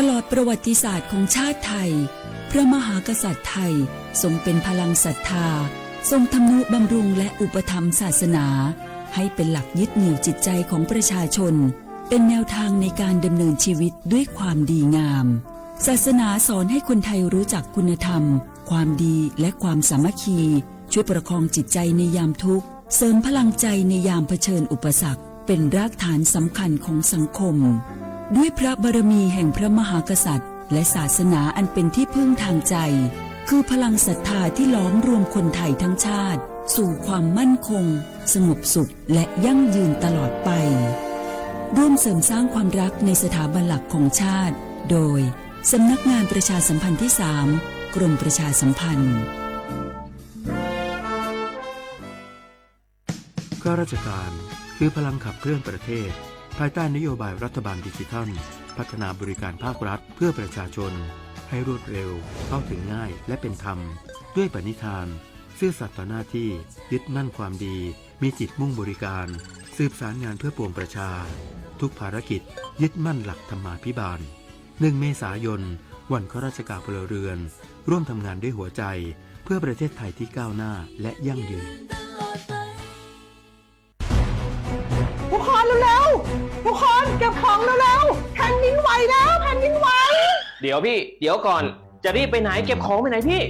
ตลอดประวัติศาสตร์ของชาติไทยพระมหากษัตริย์ไทยทรงเป็นพลังศรัทธาทรงทำนุบำรุงและอุปถัมภ์ศาสนาให้เป็นหลักยึดเหนี่ยวจิตใจของประชาชนเป็นแนวทางในการดำเนินชีวิตด้วยความดีงามศาสนาสอนให้คนไทยรู้จักคุณธรรมความดีและความสามัคคีช่วยประคองจิตใจในยามทุกข์เสริมพลังใจในยามเผชิญอุปสรรคเป็นรากฐานสำคัญของสังคมด้วยพระบารมีแห่งพระมหากษัตริย์และศาสนาอันเป็นที่พึ่งทางใจคือพลังศรัทธาที่ล้อมรวมคนไทยทั้งชาติสู่ความมั่นคงสงบสุขและยั่งยืนตลอดไปร่วมเสริมสร้างความรักในสถาบันหลักของชาติโดยสำนักงานประชาสัมพันธ์ที่ 3 กรมประชาสัมพันธ์ข้าราชการคือพลังขับเคลื่อนประเทศภายใต้นโยบายรัฐบาลดิจิทัลพัฒนาบริการภาครัฐเพื่อประชาชนให้รวดเร็วเข้าถึงง่ายและเป็นธรรมด้วยปณิธานซื่อสัตย์ต่อหน้าที่ยึดมั่นความดีมีจิตมุ่งบริการสืบสารงานเพื่อปวงประชาทุกภารกิจยึดมั่นหลักธรรมาภิบาล1 เมษายนวันข้าราชการพลเรือนร่วมทำงานด้วยหัวใจเพื่อประเทศไทยที่ก้าวหน้าและยั่งยืนทุกคนเร็วๆทุกคนเก็บของเร็วๆแผ่นดินไหวแล้วแผ่นดินไหวเดี๋ยวพี่เดี๋ยวก่อนจะรีบไปไหนเก็บของไปไหนพี่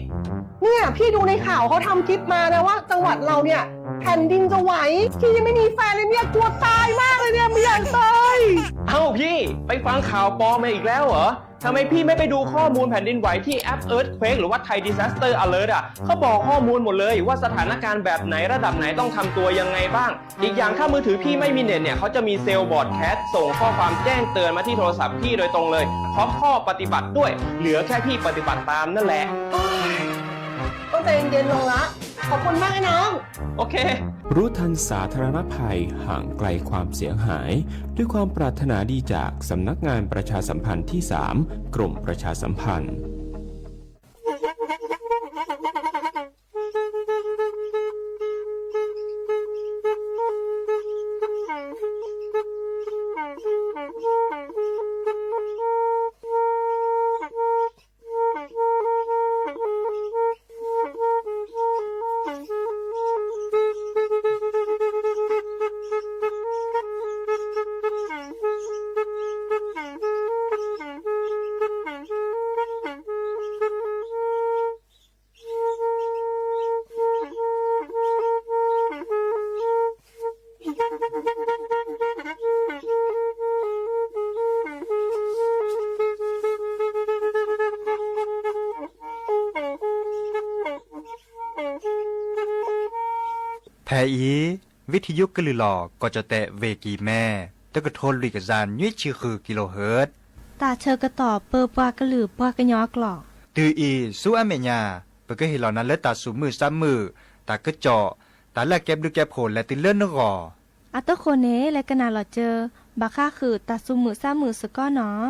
เนี่ยพี่ดูในข่าวเขาทำคลิปมานะว่าจังหวัดเราเนี่ยแผ่นดินจะไหวพี่ยังไม่มีแฟนเลยเนี่ยกลัวตายมากเลยเนี่ยไม่อยากตายเอ้าพี่ไปฟังข่าวปลอมมาอีกแล้วเหรอทำไมพี่ไม่ไปดูข้อมูลแผ่นดินไหวที่แอป Earthquake หรือว่า Thai Disaster Alert เขาบอกข้อมูลหมดเลยว่าสถานการณ์แบบไหนระดับไหนต้องทำตัวยังไงบ้างอีกอย่างถ้ามือถือพี่ไม่มีเน็ตเนี่ยเขาจะมีเซลล์บอร์ดแคสส่งข้อความแจ้งเตือนมาที่โทรศัพท์พี่โดยตรงเลยพร้อมข้อปฏิบัติด้วยเหลือแค่พี่ปฏิบัติตามนั่นแหละก็ใจเย็นลงละขอบคุณมากไอ้น้องโอเครู้ทันสาธารณภัยห่างไกลความเสียหายด้วยความปรารถนาดีจากสำนักงานประชาสัมพันธ์ที่ 3 กรมประชาสัมพันธ์แทอีวิทยุกลือหลอกก็จะแตะเวกีแม่ตะกะทนลิกจานยุ้ยชื่อคือกิโลเฮิรตซ์ตาเชอกระต่อเปอปากระหลือปากระยอกหลอกตืออีสู้อเมญาเปก็เห็นเหล่านั้นแล้วตาสูมือซ้ำมือตากระเจาะตาแลกแก็บดูแก็บโผล่และติเลื่อนนกออัตโคเนและกนาหลอเจอบาค่าคือตาสูมือซ้ำมือสก้อเนาะ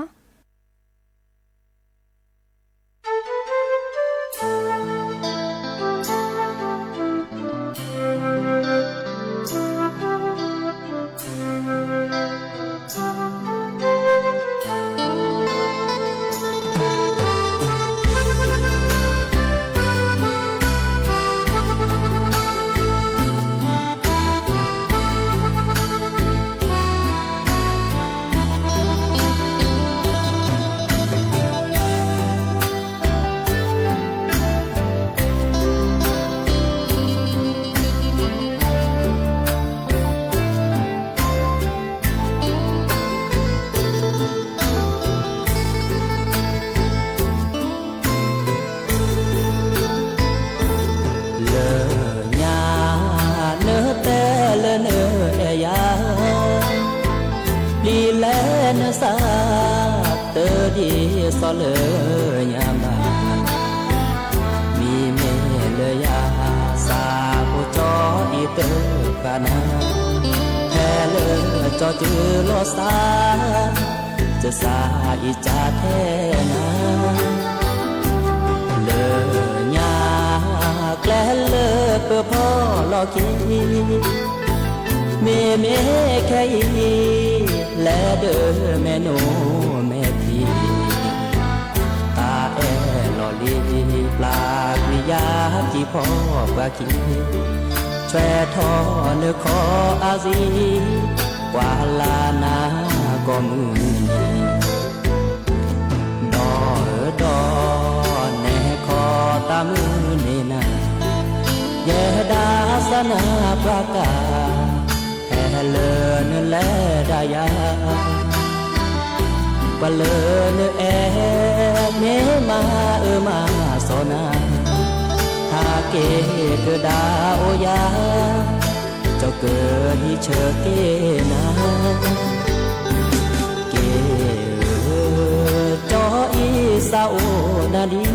สาเตอดีสอเลยยามบามีเมเลยาสาผู้จออีเตอกานาแท้เลยจอจือโลสาจะสาอีจาแท้นาเลยยาแกล้เลยเพื่อพ่อลอกีเมแค่และเด้อแม่โนแม่พี่ ลีปลากวิยากี่พ่อกว่ากี่แช่ทอเนื้อคออาซีกว่าลานาก็มือดอดอแน่คอตามือเนนาแย่ดาสนาประกาแห่เลินและดายาปะเลินแอเนมามาโซนาหาเกเกดาโอยาเจ้าเกิดที่เชอเกนาเกจออีสาวนาดี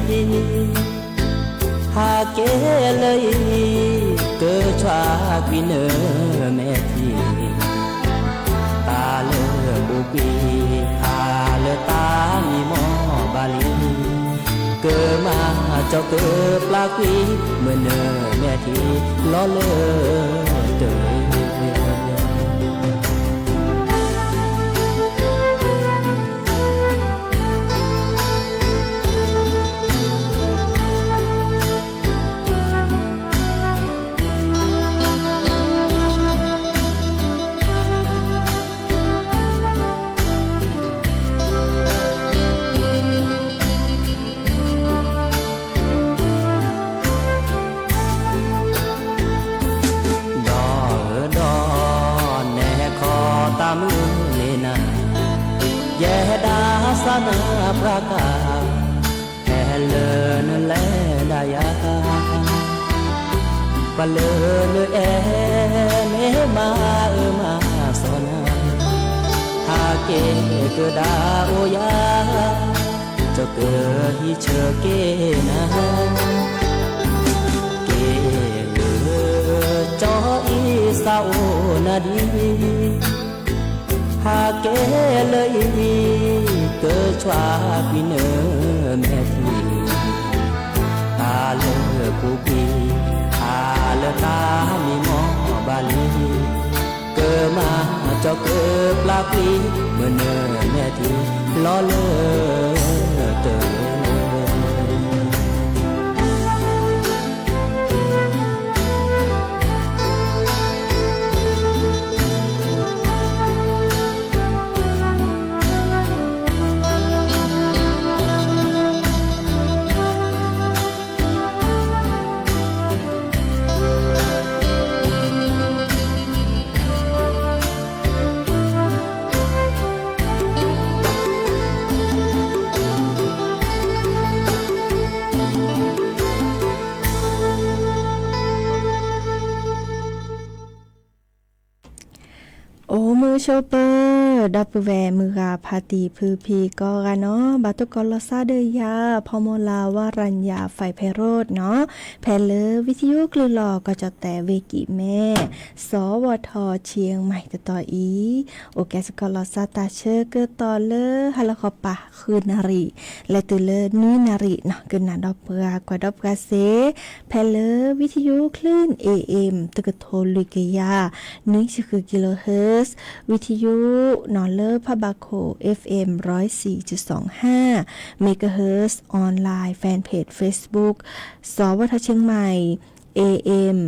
หาเกเลยเกิดชวากินเนอแม่ทีตาเลือบุบีหาเลือตามีหมอบาลีเกิดมาเจ้าเกิดปลากีเมื่อเนอแม่ทีล้อเลือเตยสนาประกาแห่เลินและดายาปะเลินแอเมมามาสนาหาเกเกดาโอยาเจ้าเกิดที่เชอเกนาเกจออีสาวนาดีหาเกเลยเกิดชวาปีเนอแม่ทีตาเลือกูปีหาเลือตามีหมอบาลีเกิดมาเจ้าเกิดปลาปีเมื่อเนอแม่ทีล้อเลือเตอมือโชเปอร์ดับแวมือกาพาตีพือพีก็กันเนาะบาตุกอลซาเดยาพอมลาวารัญญาไฟไพโรดเนาะแพลเลวิทยุกลือหลอก็จะแต่เวกิแม่สวทเชียงใหม่ต่ออีโอแกสกอลซาตาเชอเกต่อเลฮัลคอปะคืนนารีและตุเลนี่นารีเนาะเกินนาดอกเปกว่าดอกกาเซแพลเลวิทยุคลื่น AM ตะกะโทลุกยา1กิโลเฮิรตซ์วิทยุนอเลอร์พบาโค FM 104.25 เมกะเฮิรตซ์ออนไลน์แฟนเพจ Facebook สวทเชียงใหม่ AM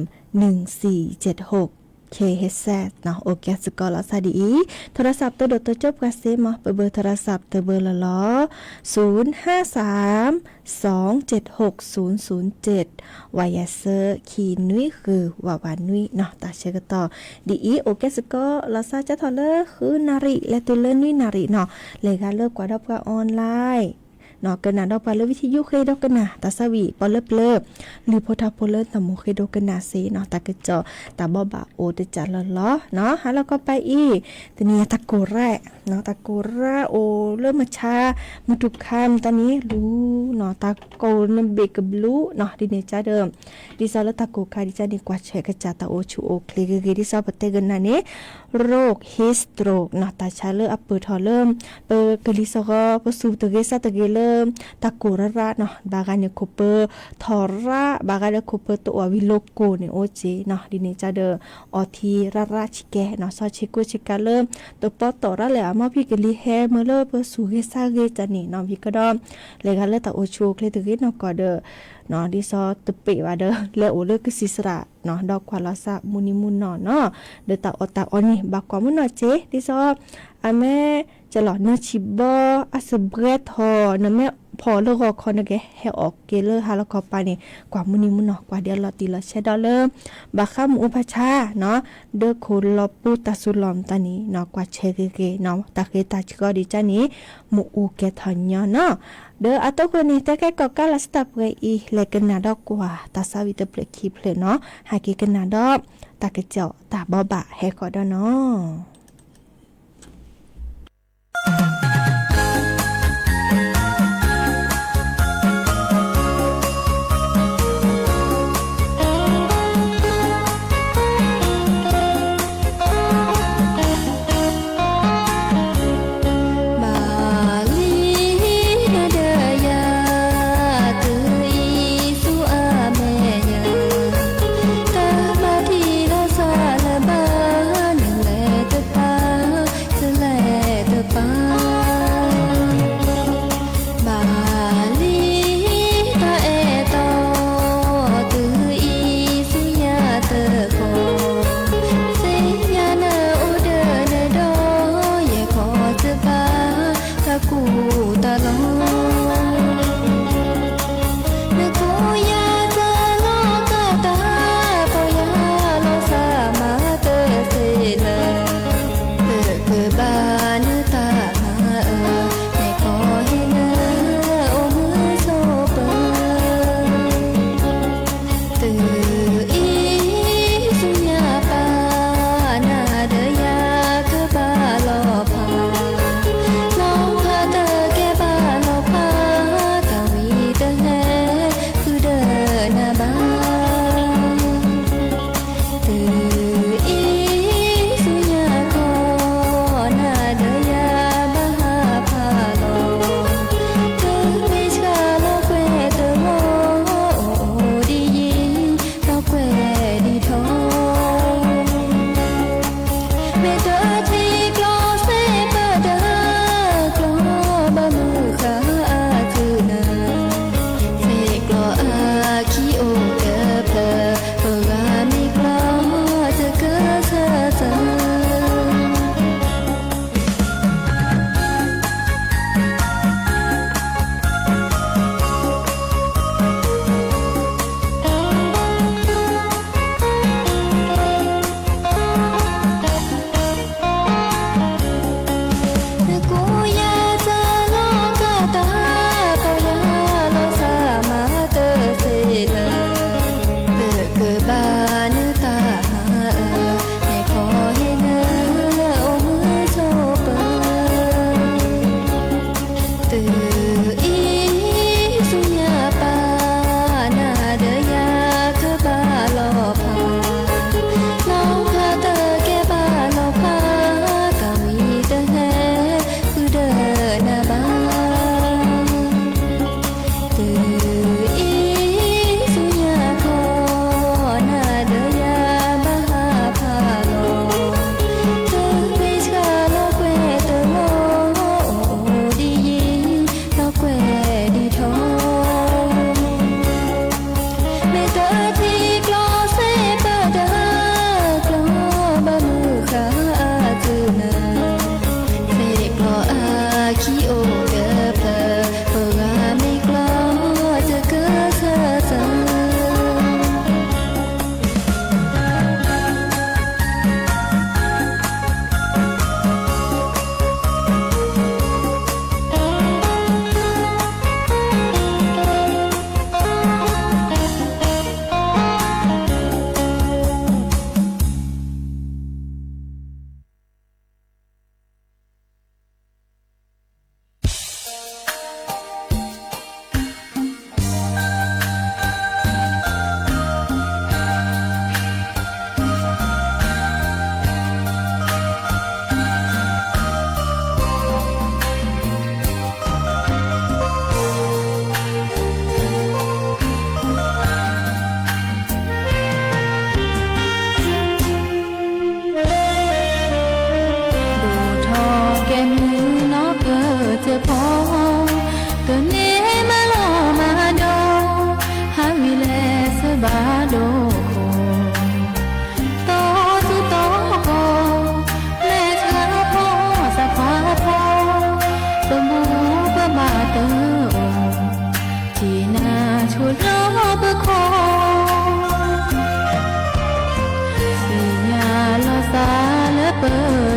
1476 KHZ เนาะโอเคสกอลาซาดีโทรศัพท์ตัวโดดตัวจบกาเซมาเบอร์โทรศัพท์ตัวเบอร์ละล้อ053276007วายาเซอร์คีนุยคือวาวานุยเนาะตาเชกต่อดีโอเคสกอลาซาจะทอเลอร์คือนาริและตัวเลอร์นุยนาริเนาะเลยการเลิกกว่าดอกกว่าออนไลน์เนาะกันนะดอกปลาเลวิทยุเคยดอกกันนะตาสวีปอเลิบหรือโพธาโพเลตะโมเคยดอกกันนะเซเนาะตากระจอตาบ่บะโอตะจัดละล้อเนาะหาแล้วก็ไปอีตอนนี้ตะโกแร่เนาะตะโกแร่โอเริ่มมาชามาทุกคำตอนนี้รู้เนาะตะโกนเบกบลูเนาะดิเนจ้าเดิมดิซาลตะโกคาดิจาดีกว่าเชกระจาตาโอชูโอคลิกเกดิซาปเตกันนะเนี่ยโรคฮิสโตรกเนาะตาชาเลออัปเปอร์ทอเริ่มเปอร์กลิซอก็ปสูตะเกซาตะเกเลอ ริ่มตะกูระระเนาะบากาเนี่ยคูเปอร์ทอระบากาเนี่ยคูเปอร์ตัววิโลโกเนี่ยโอเจเนาะดินี่จะเดออทีระระชิแกเนาะซอชิกุชิกาเริ่มตัวปอต่อระเลยมาพี่กะลีแฮเมื่อเลิกเพื่อสู่เฮซาเกจันนี่เนาะพี่ก็ดอมเลยกันเลยตะโอชูเคลตึกเนาะก็เดเนาะดิซอตะเปว่าเดแล้วโอเลิกคือสิสระเนาะดอกควาลาซามุนิมุนเนาะเดตะอตาออนี่บักกว่ามุนเนาะเจดิซออะแม่จะหลอเนื้อชิบออาสเบรทอเนาะแม่พอเลิกก็คอนแกให้ออกเกเลอร์ฮาแล้วก็ไปนี่กว่ามุนิมุนเนาะกว่าเดียวลอตีละเชดอลเลอร์บักข้ามอุปชาเนาะเดอโคลอปูตาสุลอมตานี้เนาะกว่าเชเกเนาะตาเกตาชิก็ดีจานี้มูอูเกทันยเนาะเดออัตโกนี่แต่แกก็กาลสตับเวอีเลกันนาดอกกว่าตาสาวิตเปลคีเพลเนาะหาเกกันนาดอกตาเกเจาะตาบ่บะแฮก็ดอเนาะ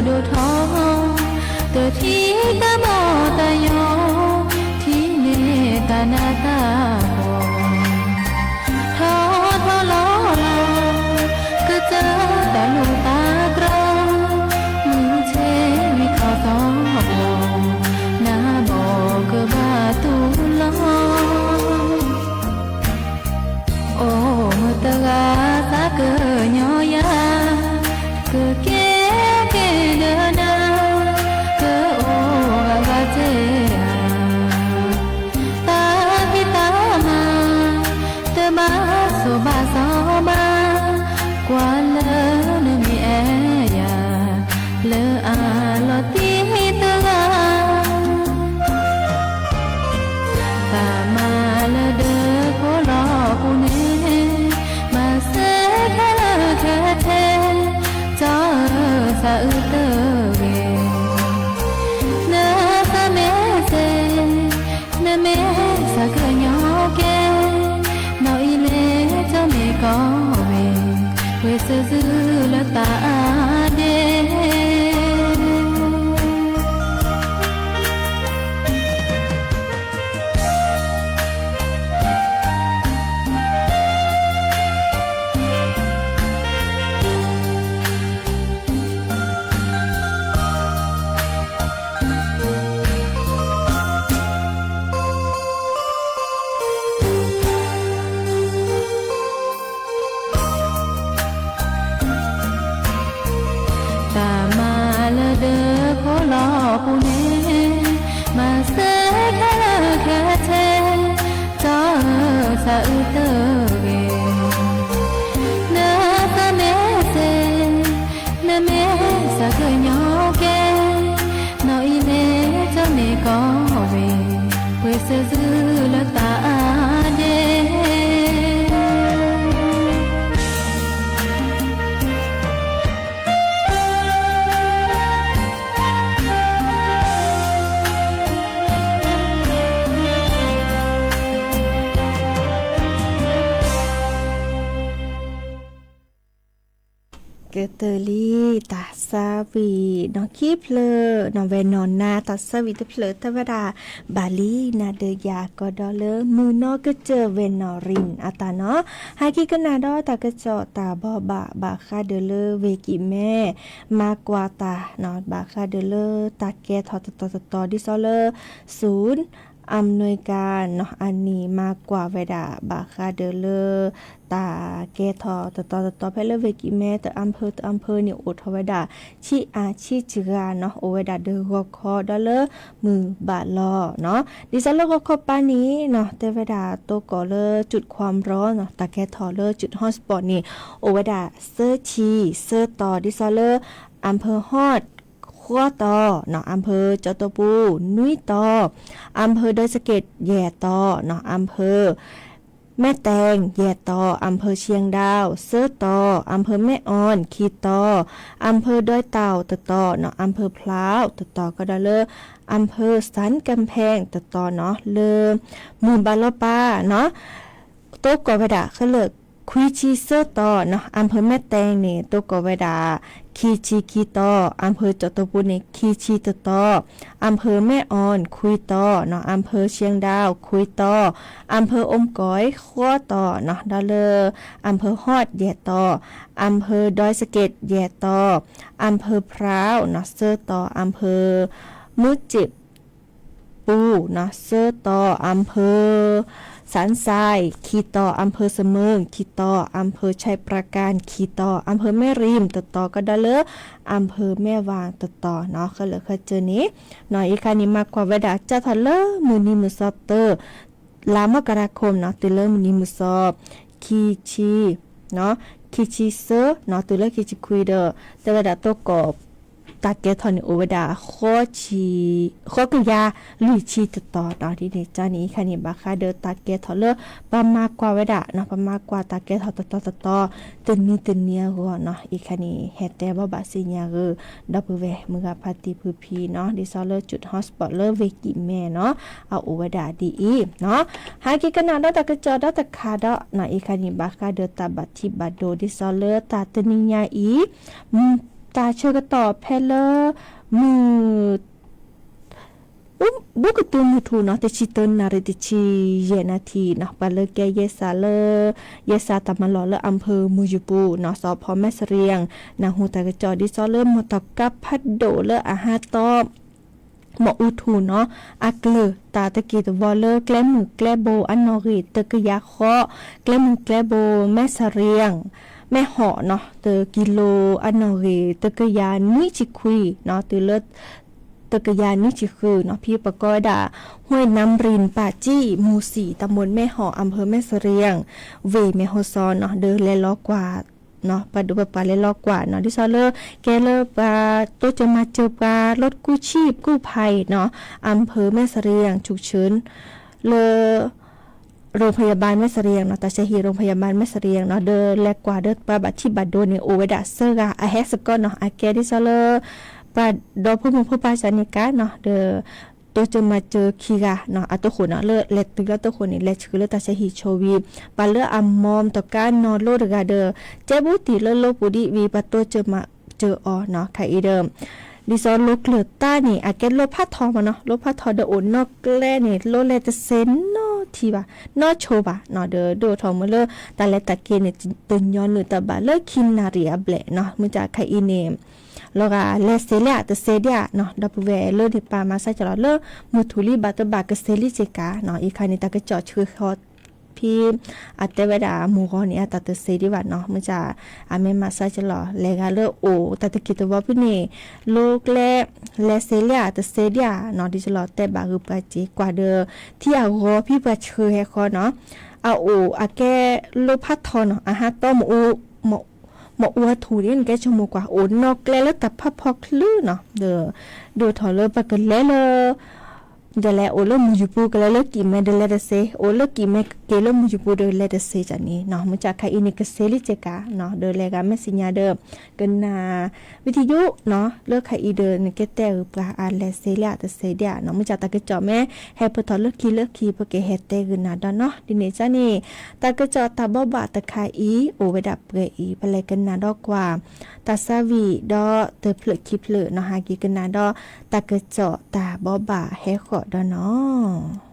ดูท้อเตอที่ตาโมตาโยที่เนตานาตาโบท้อท้อล้อลาก็เจอแต่ลูกตากรองมือเชวิเขาท้อโบนาโบก็บาตูลอโอ้มือตะกาสาเกยอยาเกเกเกเดนาเกโอกาเจตาพิตามาเตมาโซบาซอบากว่าเลนมีแอยาเลอาลอตีตะกาตามาเลเดโคลอปูเนมาเสทะเลเทเทจอสะอึเตเวเนสะเมเซเนเมสะกะญอเกนออีเลจอเมกอเวเวซะซือละตาเดตามาละเดอโคลอปูเนมาเสทะเลแค่เทจอสะอึเตเวเนสะเมเซเนเมสะกะญอเกนออีเลจอเมกอเวเวซะซือละตาเดเกเตอรี่ตาซาวีนอคีเพลนอเวนอนนาตาซาวีตเพลตวดาบาลีนาเดยาก็ดอเลมือนอก็เจอเวนอรินอาตาเนาะฮากิกนาดอตากะจอตาบอบะบาคาเดเลเวกิแม่มากว่าตาเนาะบาคาเดเลตาแกทอตดิซอเลศูนย์อำนวยการเนาะอันนี้มากกว่าเวดาบาคาเดเลตาเกทอตอเพลเวกิแม่แต่อำเภอเนี่ยโอทเวดาชิอาชิจิกาเนาะโอเวดาเดกคอดอเลมือบาลอเนาะดิซอลกคอปานี้เนาะแต่เวดาโตกอเลจุดความร้อนเนาะตาแกทอเลจุดฮอตสปอตนี่โอเวดาเซอร์ชีเซอร์ต่อดิซอลอำเภอฮอดขั้วต่อเนาะอำเภอจตปูนุ้ยต่ออำเภอดอยสะเก็ดแย่ต่อเนาะอำเภอแม่แตงแย่ต่ออำเภอเชียงดาวเสื้อต่ออำเภอแม่ออนขีต่ออำเภอดอยเต่าต่อเนาะอำเภอพร้าวต่อก็ได้เลยอำเภอสันกำแพงต่อเนาะเลยมือบาลปาเนาะโต๊ะกอเวดาเขาเลิกคุยชีเสื้อต่อเนาะอำเภอแม่แตงนี่โต๊ะกอเวดาคีชีคีต่ออำเภอจตปูนี่คีชีต่ออำเภอแม่ออนคุยต่อเนาะอำเภอเชียงดาวคุยต่ออำเภออมก๋อยขั้วต่อเนาะดอเลอำเภอฮอดแย่ต่ออำเภอดอยสะเก็ดแย่ต่ออำเภอพร้าวเนาะเสื้อต่ออำเภอมุจิบปูเนาะเสื้อต่ออำเภอสันทรายขีต่ออำเภอเสมิงขีต่ออำเภอชัยปราการขีต่ออำเภอแม่ริมต่อก็ได้เลยอำเภอแม่วางต่อเนาะก็เลยเคยเจอนี้หน่อยอีกคันนี้มากกว่าเวดาจะทันเลมือนี้มือสอบเตอร์ลามกราคมเนาะติเลมือนี้มือสอบคีชีเนาะคีชีเซอร์เนาะติเลคีชีคุยเดอแต่เวดาโตกอบตาเกทอนโอเวดาข้อกยาลุยชีต่อเนาะที่เดจานี้คันนี้บาคาเดอตาเกทอเลประมากกว่าเวดาเนาะประมากกว่าตาเกทอต่อตึนนี้หัวเนาะอีคันนี้เฮดแต่บ่บาสิญาดับเวมือพาติพืพีเนาะดิซอเลจุดฮอสปอตเลเวกิแม่เนาะเอาโอเวดาดีอีเนาะหากิกนาดอตากะจอดอตะคาดอเนาะอีคันนี้บาคาเดอตาบัติบัดโดดิซอเลตาตนิญาอีเ ตาเชื่อก็ต่อแพเลอร์มือบุกตัวมือถูเนาะแต่ชิตนนาริติชีเยนาทีเนาะปาเลแกเยซาเลเยซาตามาลอเลอำเภอมูยูปูเนาะสพแม่เสรียงนาหูตากระจอดิซอเลมอตกับพัดโดเลอาหาตอบหมออูทูเนาะอักเลตาตะกี้ตวอลเลอร์แกลมือแกลโบอันนอริตะกยาเคาะแกลมือแกลโบแม่เสรียงแม่หอเนาะเตอกิโลอันนอริตะกยานุยจิคุยเนาะตือเลิศตะกยานี่จิคือเนาะพี่ประกอยดาห้วยน้ำรินป่าจี้หมู่4ตำบลแม่หออำเภอแม่เสรียงเวแม่โฮซอนเนาะเดินและล้อกว่าเนาะปะดูปะและล้อกว่าเนาะที่ซอเลอร์แกเลอปาตัวจะมาเจอปลารถกู้ชีพกู้ภัยเนาะอำเภอแม่เสรียงฉุกเฉินเลอโรงพยาบาลแม่เสรียงเนาะแต่เชฮีโรงพยาบาลแม่เสรียงเนาะเดินและกว่าเดินปาบัตที่บัดโดนในโอเวดาเซอร์กาอาเฮสก็เนาะอาแกที่ซอเลอร์ปาดอผู้มงผู้ปาสานิกาเนาะเดอตัวจะมาเจอคีกาเนาะอัตัวคนเนาะเลเลตึกแล้วตัวคนนี่เลชื่อเลตาเชฮีโชวีปาเลอัมมอมตอการนอนโลดกาเดอเจบุติเลโลปุดิวีปาตัวจะมาเจออเนาะค่ะอีเดิมดิซอนโลเกลือต้านี่อาแกโลพัดทองมาเนาะโลพัดทองเดอโอนนอกแกล้นี่โลเลตเซนเนาะทีว่านอโชบะเนาะเดอโดทองมาเลตาเลตะเกนี่ตึงย้อนหรือตะบะเลคินนาเรียเบลเนาะมันจะค่ะอีเนมแล้วก็เลเซเลียตเซเดียเนาะดับเวเลดิปามาใส่จลอเลมุทุลีบัตบากเซลิเจกาเนาะอีคานี่ตะกะจอชื่อคอพี่อัตเตเวดาหมู่กอนี่ตัดเซดิวัดเนาะมันจะอเมมาใส่จลอเลกาเลโอตัดกิตวะพี่นี่โลกเลเซเลียตเซเดียเนาะดิจลอแต่บาคือปาจิกว่าเดอที่อารอพี่ปะชื่อให้คอเนาะเอาโออาแกโลพัดทอนอาหารต้มโอหมออวถูนี่แกชมกว่าโอนอกแล้วแต่พับพอกลื้อเนาะเดอดูถอเลปะกันแล้วเดลโอเลมูจูปูกันแล้วกี่เมเดลเดเซโอเลกี่เมเกลมูจูปูเดลเดเซจันนี้เนาะมันจะใครอินิกเซลิเจกาเนาะเดเลกาเมสิญญาเดกันนาวิทยุเนาะเลือกใครอีเดนเกเตอร์ปลาอาเลเซเลียตเซเดียเนาะมันจะตะกะจอแม่เฮปทอเลือกคีปะเกเฮเตกันนาดเนาะดิเนจานี่ตะกะจอตาบบะตะคาอีโอเวดับเกอีไปเลยกันนาดอกว่าตาซาวีดอเตเพลคิเพลเนาะหากิกันนาดอตะกะจอตาบบะเฮขอดเนาะ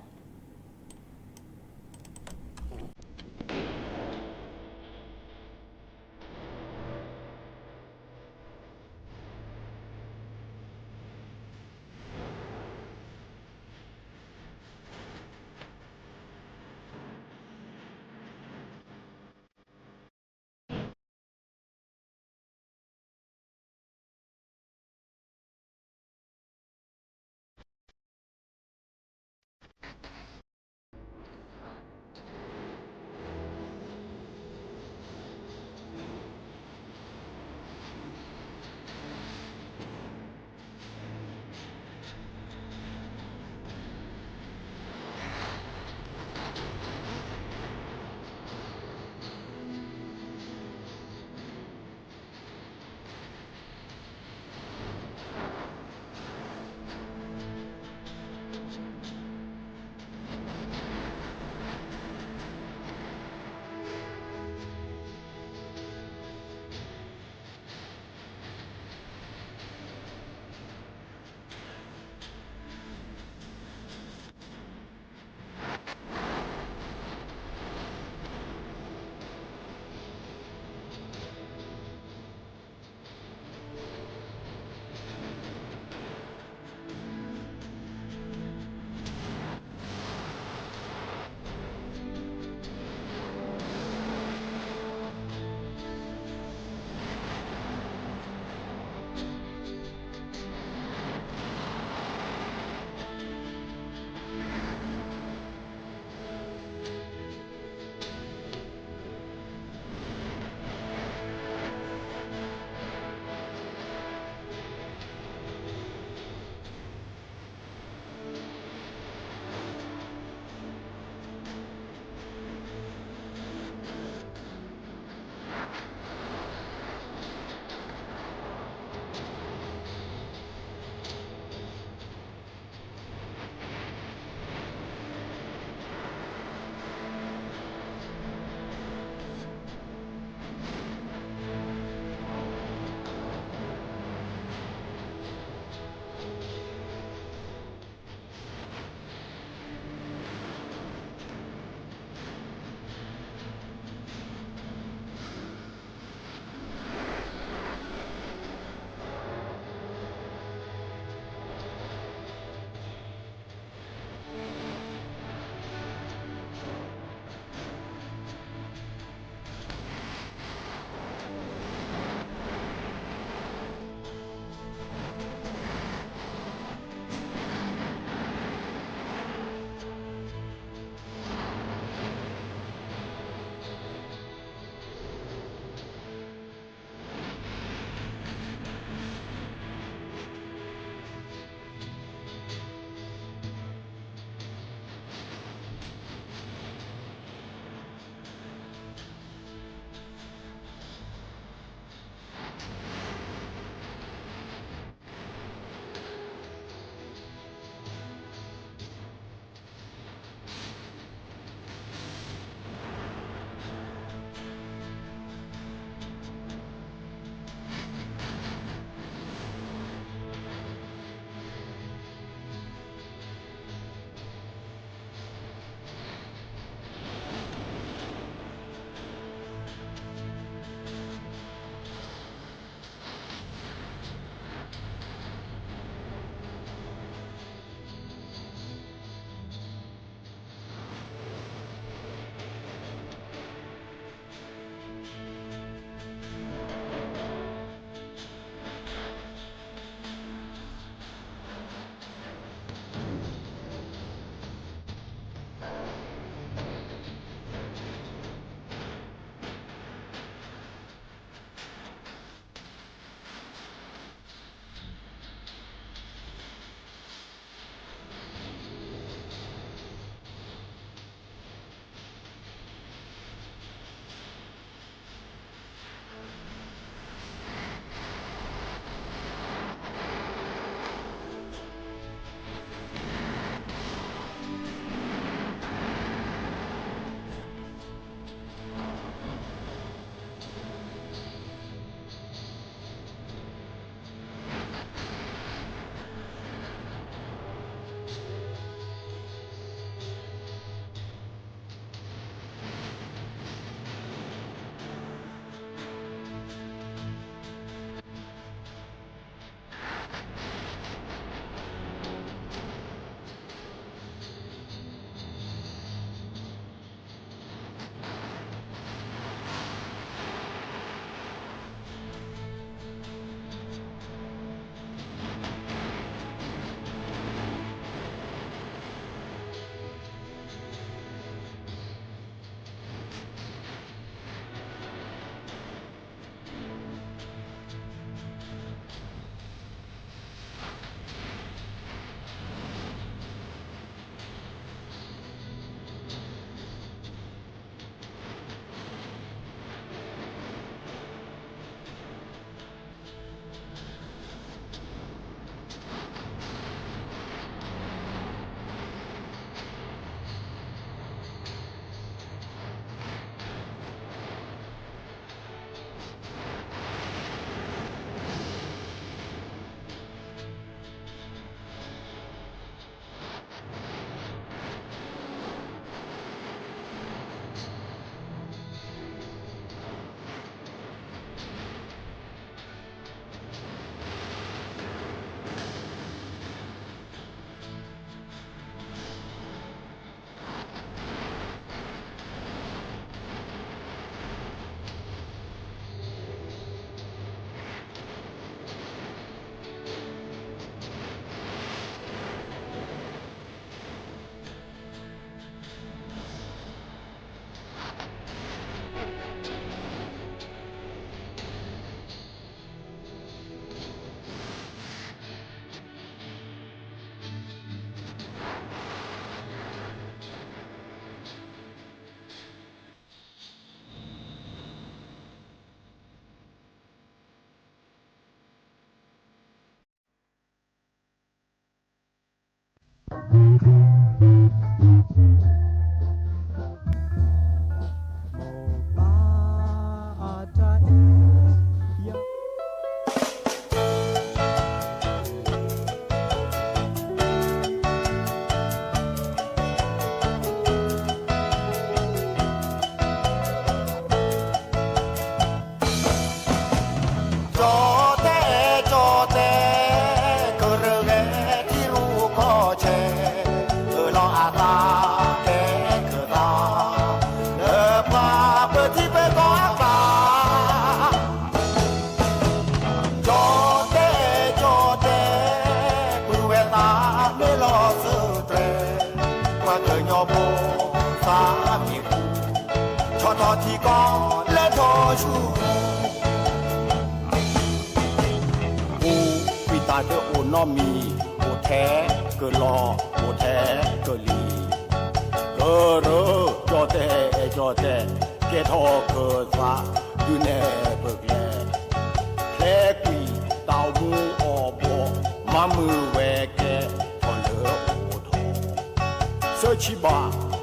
ชิบา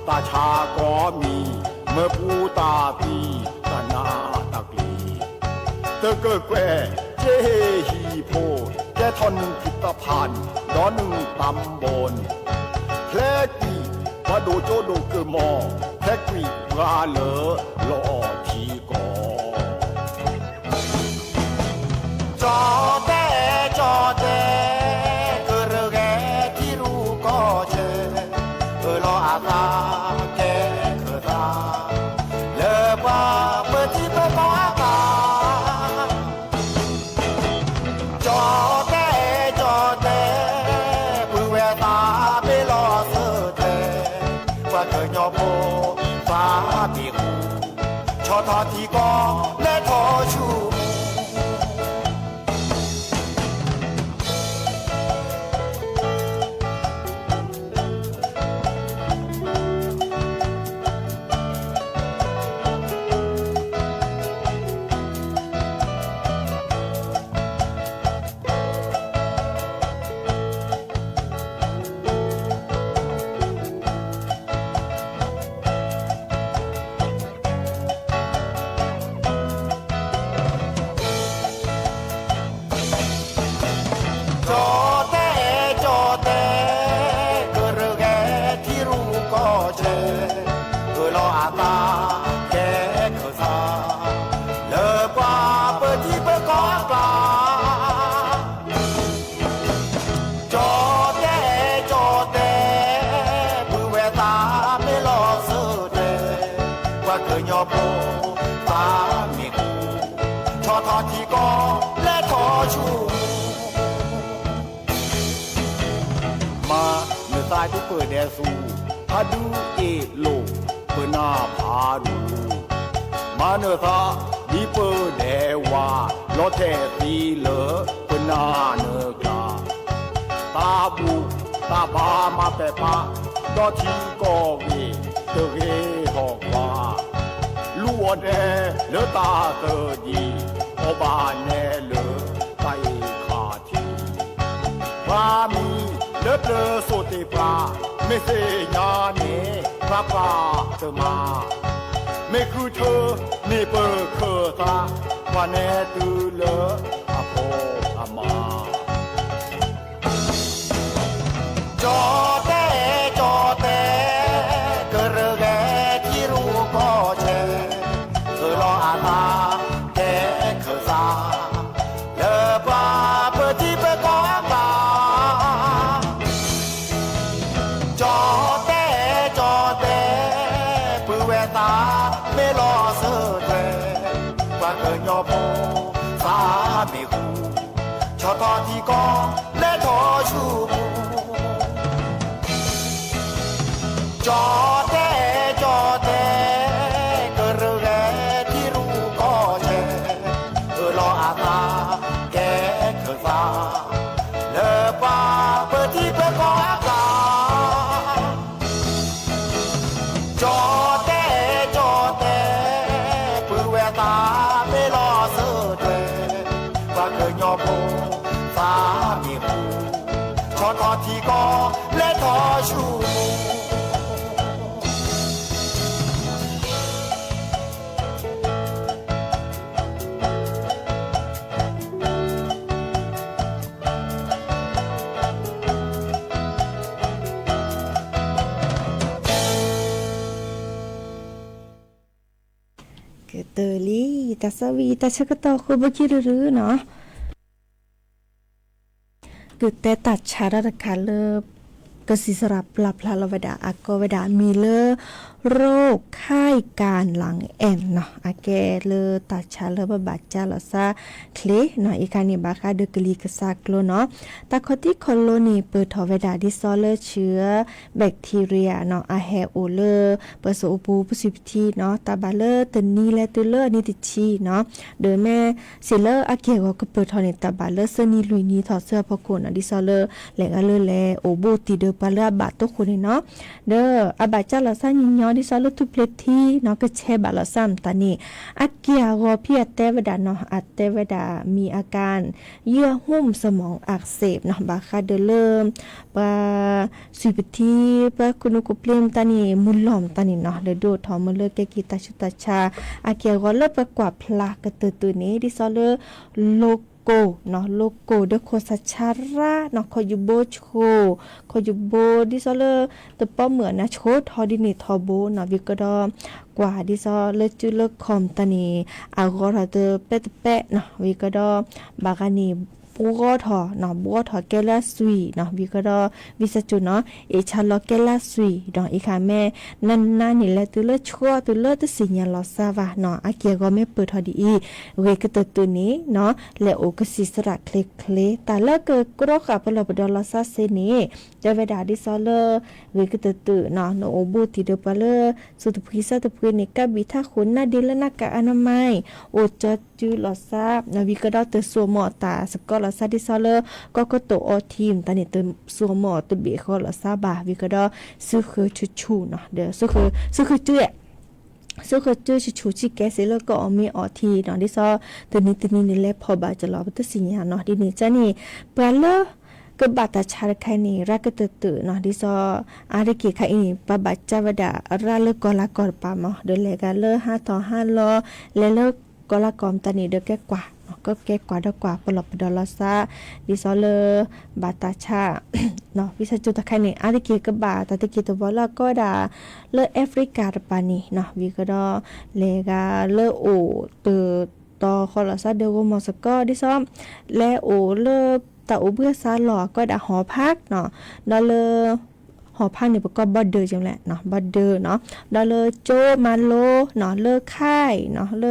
ตาชาก็มีเมื่อผู้ตาปีตานาตะกลีเตอเกอแกเจฮีโพแกทอนพิตาพันดอนหนึ่งตำบลแพลกีว่าโดโจโดเกอมอแพลกีกาเลอลอทีกอจอแต่จอแต่เกอเรแกที่รู้ก็เชรออาตาแกเคอตาเลบาเปิดที่เปิดก็อาตาจอแต่ปือแวตาเปลอเสเตว่าเธอยอโบฟ้าปีหูชอทอที่ก็และทอชูที่เปิดแดสูพาดูเอโลเปิดหน้าพาดูมาเนอทาดีเปิดแดว่าลอแทตีเลอเปิดหน้าเนอกาตาบูตาบามาเปปะดอทีก็เวเตเกหอกว่าลัวแดเลอตาเตดีอบานแนเลอไตขาทีพามีเลอเลอโซติปลาไม่เสญาเนพระปลาเธอมาไม่คือเธอนี่เปิดเคอตาว่าแน่ตือเลออาโพอามาจอแต่เกิดเรื่องแกที่รู้ก็เชเธอรออาตาแกเคอซาเลอปลาเปิดที่เปิดก็ปลาจอแต่ปือแวตาไม่รอเสเตว่าเกินยอโพสาไม่หูชอทอที่ก็และทอชูจอแต่เกิดเรื่องแกที่รู้ก็เชรออาตาแกเคอซาเลอปาเปิดที่เปิดก็อาตาจอแต่ปือแวตาไม่รอเสเตว่าเกิดยอโพสามีหูชอทอที่ก็และทอ ชู เตอรี่ตาสวีตาชกตอคือบ่คิดหรือเนาะคือแต่ตัดชาราคาเลิบกสิสรับปรับพลาลวดาอากวดามีเลอโรคไข้การหลังแอนเนาะอาแกเลอตัดชาเลบบาดจาลซาเคลเนาะอีกานี่บาคาเดกลีกซากโลเนาะตาคอติคอโลนีเปิดทอเวดาดิซอเลอเชื้อแบคทีเรียเนาะอาแฮโอเลอเปโซโอปูปุสิบทีเนาะตาบาเลอตนีและตุเลอนิติชีเนาะโดยแม่สิเลออาเกวก็เปิดทอในตาบาเลอเซนีลุยนีถอดเสื้อพอโกนดิซอเลอแหลงอะเลอแลโอโบติเดปาเลบาตโตคนเนาะเด้ออบาจาลซาญิญอดิซอเลอทุเพลทีเนาะก็แชบาลซัมตานี่อาเกียกอเพียเตวดาเนาะอัตเตวดามีอาการเยื่อหุ้มสมองอักเสบเนาะบาคาเดเริ่มปาสุปทีปาคุนุกุเปลมตานี่มุลลอมตานี่เนาะเดโดทอมเลเกกิตาชุตาชาอาเกียกอเลปกว่าพลากะตือนี้ดิซอเลโลโกเนาะโลโกเดโคซาชาระเนาะคอยูโบโชคอยูโบดิซอเลตะป้อเหมือนนะโชทอดินิทอโบเนาะวิกดอกว่าดิซอเลจุเลคอมตานีอากอราเตเปตเปเนาะวิกดอบากานีปูก็ถอเนาะบัวถอแกลาซุยเนาะวิกดอวิสจุเนาะเอชาลอแกลาซุยเนาะอีค่ะแม่นั่นนี่แหละตุเลชัวตุเลตสิญญาลอซาวะเนาะอาเกียก็ไม่เปิดทอดีเวกตตัวนี้เนาะและโอกสิสระเคลแต่ละเกิดกรอกปลอบดอลซาเซนีจะเวดาดิซอเลเวกตตัวเนาะโนโอบูติเดปาเลสุตพิซาตพนิกาบิทาขุนนาดิลนากะอนามัยโอจอจูลอซาเนาะวิกดอเตสัวหมอตาสกลอซาดิซอเลก็โตอทีมตอนนี้เตสัวหมอตเบคอลอซาบาวิกดอซุคือชูเนาะเด้อซุคือเจ้ซึ่งเขาเจอชูชิแกเสแล้วก็มีออทีเนาะดิซอตัวนี้นี่แหละพอบาจะรอบัตสิญญาเนาะดินี่จ้านี่ปลาเลก็บาตาชาร์ไคนี่รักเตเนาะดิซออาริกิไคนี่ปะบาจาวดาราเลกอลากอปามเดเลกาเล5ต่อ5ลอเลเลกอลากอมตานี่เดแกกว่าก็แก้กว่าดกว่าปลอบดอลซาดิซอเลบาตาชาเนาะวิสจุตะไคนี่อาริกิกบาตาตะกิตบอลก็ดาเลแอฟริกาปานีเนาะวิก็ดอเลกาเลโอเตตอคอลซาเดโกมอสกอดิซอมและโอเลตาโอเบือซาหลอก็ดาหอพักเนาะดอเลหอพักเนี่ยประกอบบอดเดอร์จังแหละเนาะบอดเดอร์เนาะดอเลโจมาโลเนาะเลค่ายเนาะเล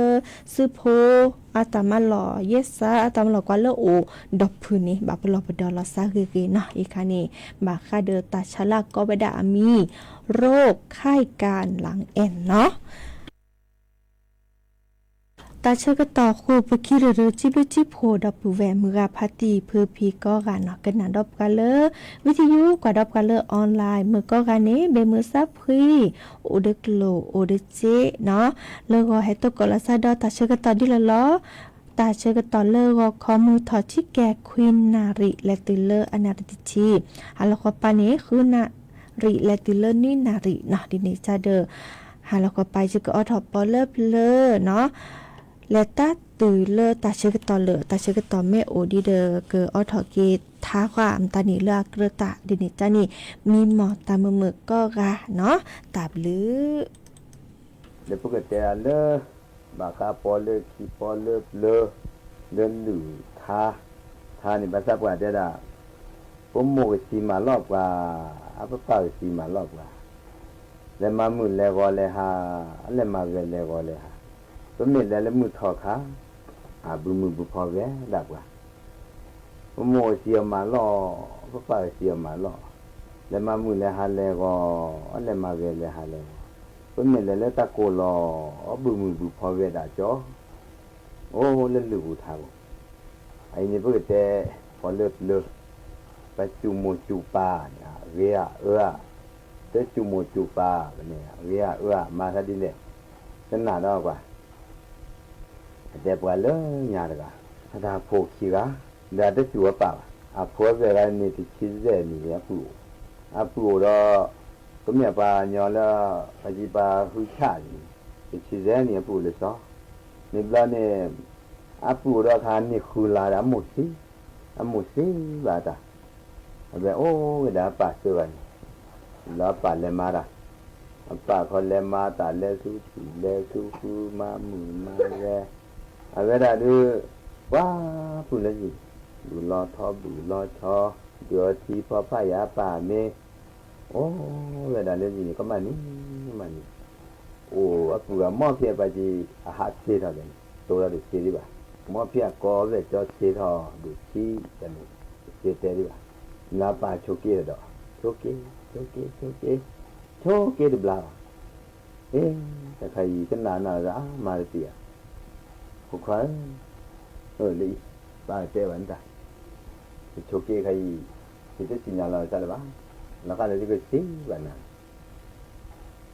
ซึโพอาตามาหล่อเยสซาอาตามาหล่อกว่าเลโอดอกพื้นนี่บาปลอปดอลซาคือเนาะอีกค่ะนี่บาคาเดอตาชะลาก็บ่ได้มีโรคไข้การหลังแอนเนาะตาเชกต่อคู่ปคิรรจิลุจิโพดอปูแวมือพาตีเพื่อพีก็กันเนาะกันนาดอบกันเลวิทยุกว่าดอบกันเลออนไลน์มือก็กันนี้เบมือซับพรีโอเดกโลโอเดเจเนาะแล้วก็ให้ตกกลาซาดอตาเชกต่อดิละล้อตาเชกต่อเลก็ขอมือถอดที่แก่ควีนนาริและติเลอร์อนาริติฮัลโหลปานี้คือนาริและติเลอร์นี่นาริเนาะดิเนจาเดอฮัลโหลไปจะก็ออทอปอเลอเลเนาะและตาตือเลตาเชกตอเลตาเชกตอเมโอดีเดเกออทอเกท้าความตานี่เลือกเกรตาดินิจานี่มีหมอตามือก็กะเนาะตาบลือเดี๋ยวพวกเตะเลบาคาปอเลคีปอเลเลเดินหรือทานี่ภาษาปาเดดาผมโมกสีมาลอกว่าอัปปาสีมาลอกว่าและมามือเลกอเลหาและมาเวเลกอเลหาตัวนี้แล้วมือถอขาบุมือบุพอแวดักว่าผมโมเสียมาล่อพระป่าเสียมาล่อแล้วมามือแล้วหาแล้วก็แล้วมาเวแล้วหาแล้วตัวนี้แล้วตะโกลอบุมือบุพอแวดักจ่อโอ้เล่นลูกทางไอ้นี่เพื่อแต่พอเลิกไปจูโมจูปาเนี่ยเวียเตจูโมจูปาเนี่ยเวียมาซะดิเลยนั่นน่าดอกว่าแต่ปว่าเลยญาติกะถ้าพวกขี้กะได้จะจัวป่ะพวกเวลานี่ที่คิดได้นี่ปู阿布了，咁也把娘了，还是把回家的，去这年布了少，你不呢？阿布了看你回来阿木西吧的，阿边哦，给他把这个，老把来嘛的，把เขา来嘛的来苏嘛木嘛的，阿边的都哇布了gì，布了ท่อ布了ท่อเดี๋ยวที่พ่อพายาป่าเมโอ้เวลาเล่นนี่ก็มันนี่โอ้อากูก็มอเพียไปจีอาหารเสียเท่านั้นตัวเราเสียดีป่ะมอเพียก็เวทจะเสียเท่าดูชี้กันเสียเตดีป่ะลาป่าโชกี้ดอกโชกี้ดีบลาเอ๊ะแต่ใครกันนานๆมาเตียพวกเขาเลยป่าเจ้าวันตาโชกี้ใครที่จะสิญญาเราใช่หรือเปล่าแล้วก็เลยก็สิวันนั้น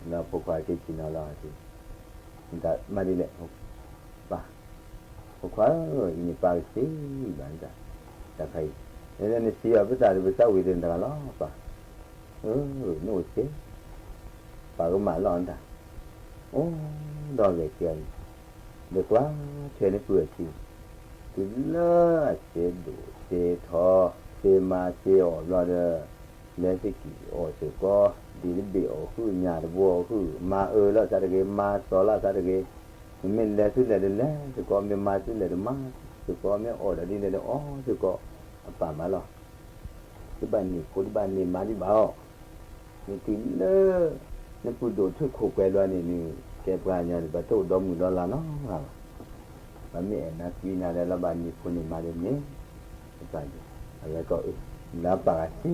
เราพวกเขาที่สิญญาเราที่แต่มาดีเลยป่ะพวกเขาอินป่าสิวันนั้นแต่ใครเนี่ยนี่สิอาภาษาวิเดนตะกันล้อป่ะโน้ตสิป่าก็มาล้อนตาโอ้ดอกเลยเกินเด็กว่าเชื่อในเปลือกสิถึงเลิศเสียดูเสียทอเสียมาเสียออกรอเดอเล่นสิกี่โอ้เสียก็ดีลิบิโอคือหยาดบัวคือมาแล้วซาตะเกมาสอละซาตะเกมันเล่สุดเลยเล่เสียก็มันมาสุดเลยมาเสียก็มันโอ้เดี๋ยวนี้เลยอ๋อเสียก็ป่ามาแล้วที่บ้านนี้คนบ้านนี้มาที่บ้านนี่ถึงเลิศนี่พูดโดดช่วยขู่แกด้วยนี่แกปลาเนี่ยแบบโตดอมือดอลลาร์เนาะมันมีนักวินาทีละบานีคนนี้มาเดี๋ยวนี้ใช่แล้วก็นับปากสิ